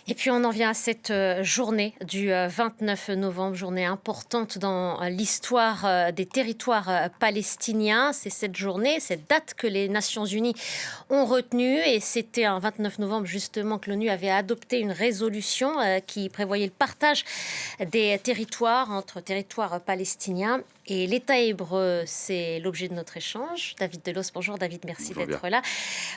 Et puis on en vient à cette journée du 29 novembre, journée importante dans l'histoire des territoires palestiniens. C'est cette journée, cette date que les Nations Unies ont retenue. Et c'était un 29 novembre justement que l'ONU avait adopté une résolution qui prévoyait le partage des territoires entre territoires palestiniens et l'État hébreu. C'est l'objet de notre échange. David Delos, bonjour David, merci Bonjour bien. d'être là.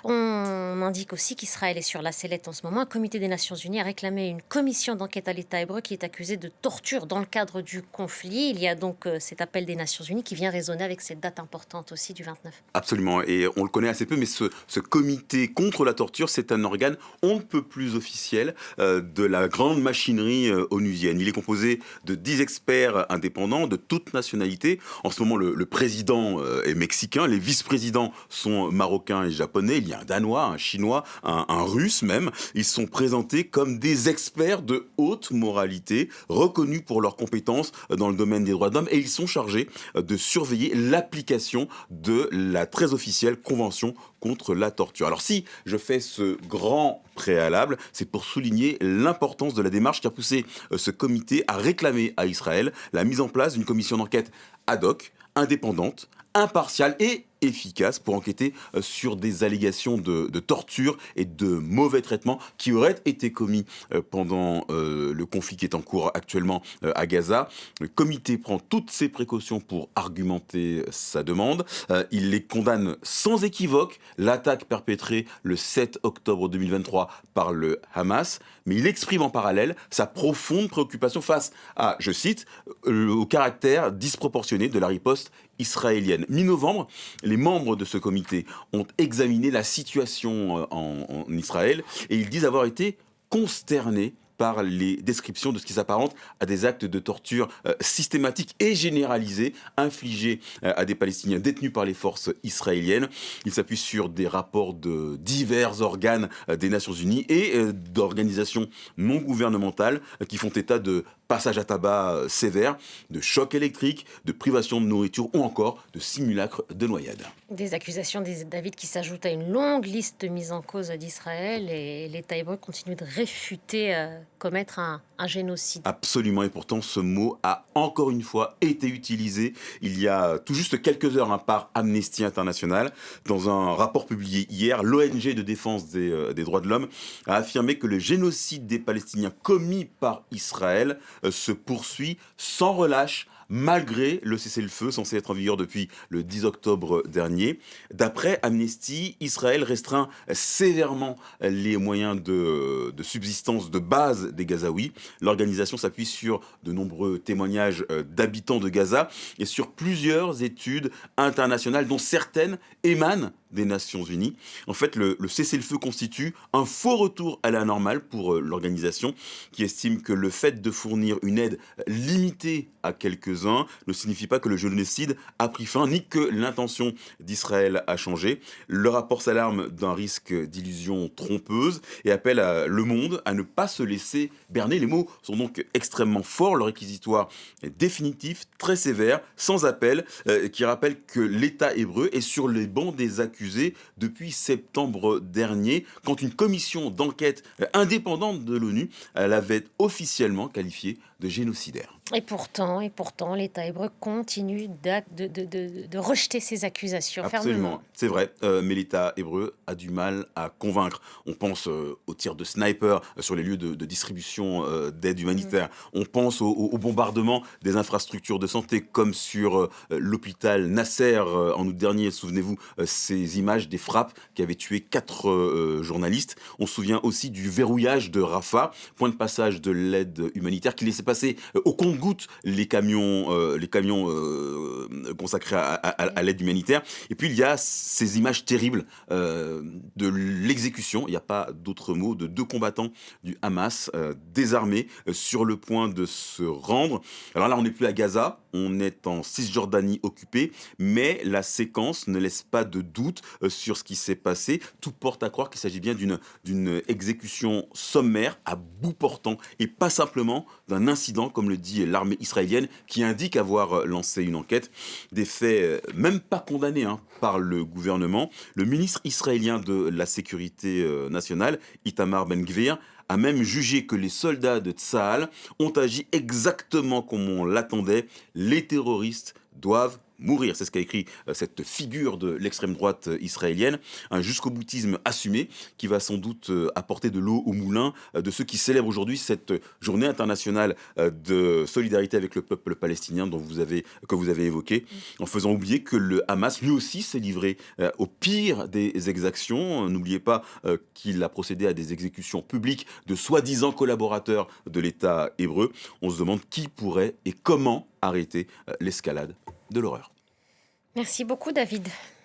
On indique aussi qu'Israël est sur la sellette en ce moment. Un comité des Nations Unies a réclamé une commission d'enquête à l'État hébreu qui est accusé de torture dans le cadre du conflit. Il y a donc cet appel des Nations Unies qui vient résonner avec cette date importante aussi du 29. Absolument, et on le connaît assez peu, mais ce comité contre la torture, c'est un organe on ne peut plus officiel de la grande machinerie onusienne. Il est composé de 10 experts indépendants de toute nationalité. En ce moment, le président est mexicain, les vice-présidents sont marocains et japonais, il y a un Danois, un Chinois, un Russe même. Ils sont présentés comme des experts de haute moralité, reconnus pour leurs compétences dans le domaine des droits de l'homme, et ils sont chargés de surveiller l'application de la très officielle Convention contre la torture. Alors si je fais ce grand préalable, c'est pour souligner l'importance de la démarche qui a poussé ce comité à réclamer à Israël la mise en place d'une commission d'enquête ad hoc, indépendante, impartiale et efficace pour enquêter sur des allégations de torture et de mauvais traitements qui auraient été commis pendant le conflit qui est en cours actuellement à Gaza. Le comité prend toutes ses précautions pour argumenter sa demande. Il les condamne sans équivoque, l'attaque perpétrée le 7 octobre 2023 par le Hamas, mais il exprime en parallèle sa profonde préoccupation face à, je cite, au caractère disproportionné de la riposte israélienne. Mi-novembre, les membres de ce comité ont examiné la situation en Israël et ils disent avoir été consternés par les descriptions de ce qui s'apparente à des actes de torture systématiques et généralisés infligés à des Palestiniens détenus par les forces israéliennes. Ils s'appuient sur des rapports de divers organes des Nations Unies et d'organisations non gouvernementales qui font état de passage à tabac sévère, de chocs électriques, de privation de nourriture ou encore de simulacres de noyade. Des accusations, David, qui s'ajoutent à une longue liste de mises en cause d'Israël, et l'État hébreu continue de réfuter commettre un génocide. Absolument, et pourtant ce mot a encore une fois été utilisé il y a tout juste quelques heures par Amnesty International. Dans un rapport publié hier, l'ONG de défense des droits de l'homme a affirmé que le génocide des Palestiniens commis par Israël se poursuit sans relâche malgré le cessez-le-feu censé être en vigueur depuis le 10 octobre dernier. D'après Amnesty, Israël restreint sévèrement les moyens de subsistance de base des Gazaouis. L'organisation s'appuie sur de nombreux témoignages d'habitants de Gaza et sur plusieurs études internationales dont certaines émanent des Nations Unies. En fait, le cessez-le-feu constitue un faux retour à la normale pour l'organisation qui estime que le fait de fournir une aide limitée à quelques-uns ne signifie pas que le génocide a pris fin ni que l'intention d'Israël a changé. Le rapport s'alarme d'un risque d'illusion trompeuse et appelle le monde à ne pas se laisser berner. Les mots sont donc extrêmement forts, le réquisitoire est définitif, très sévère, sans appel, qui rappelle que l'État hébreu est sur les bancs des accusés depuis septembre dernier, quand une commission d'enquête indépendante de l'ONU l'avait officiellement qualifié de génocidaire. Et pourtant, l'État hébreu continue de rejeter ces accusations fermement. Absolument, c'est vrai, mais l'État hébreu a du mal à convaincre. On pense aux tirs de sniper sur les lieux de distribution d'aide humanitaire. On pense au bombardement des infrastructures de santé, comme sur l'hôpital Nasser en août dernier. Souvenez-vous, ces images des frappes qui avaient tué 4 journalistes. On se souvient aussi du verrouillage de Rafah, point de passage de l'aide humanitaire, qui laissait passer au compte-gouttes les camions consacrés à l'aide humanitaire. Et puis il y a ces images terribles de l'exécution, il n'y a pas d'autre mot, de 2 combattants du Hamas désarmés sur le point de se rendre. Alors là, on n'est plus à Gaza, on est en Cisjordanie occupée, mais la séquence ne laisse pas de doute sur ce qui s'est passé. Tout porte à croire qu'il s'agit bien d'une exécution sommaire à bout portant et pas simplement d'un incident, comme le dit l'armée israélienne, qui indique avoir lancé une enquête. Des faits même pas condamnés par le gouvernement. Le ministre israélien de la sécurité nationale, Itamar Ben-Gvir, a même jugé que les soldats de Tsahal ont agi exactement comme on l'attendait. Les terroristes doivent mourir. C'est ce qu'a écrit cette figure de l'extrême droite israélienne. Un jusqu'au-boutisme assumé qui va sans doute apporter de l'eau au moulin de ceux qui célèbrent aujourd'hui cette journée internationale de solidarité avec le peuple palestinien que vous avez évoqué, en faisant oublier que le Hamas, lui aussi, s'est livré au pire des exactions. N'oubliez pas qu'il a procédé à des exécutions publiques de soi-disant collaborateurs de l'État hébreu. On se demande qui pourrait et comment arrêter l'escalade de l'horreur. Merci beaucoup, David.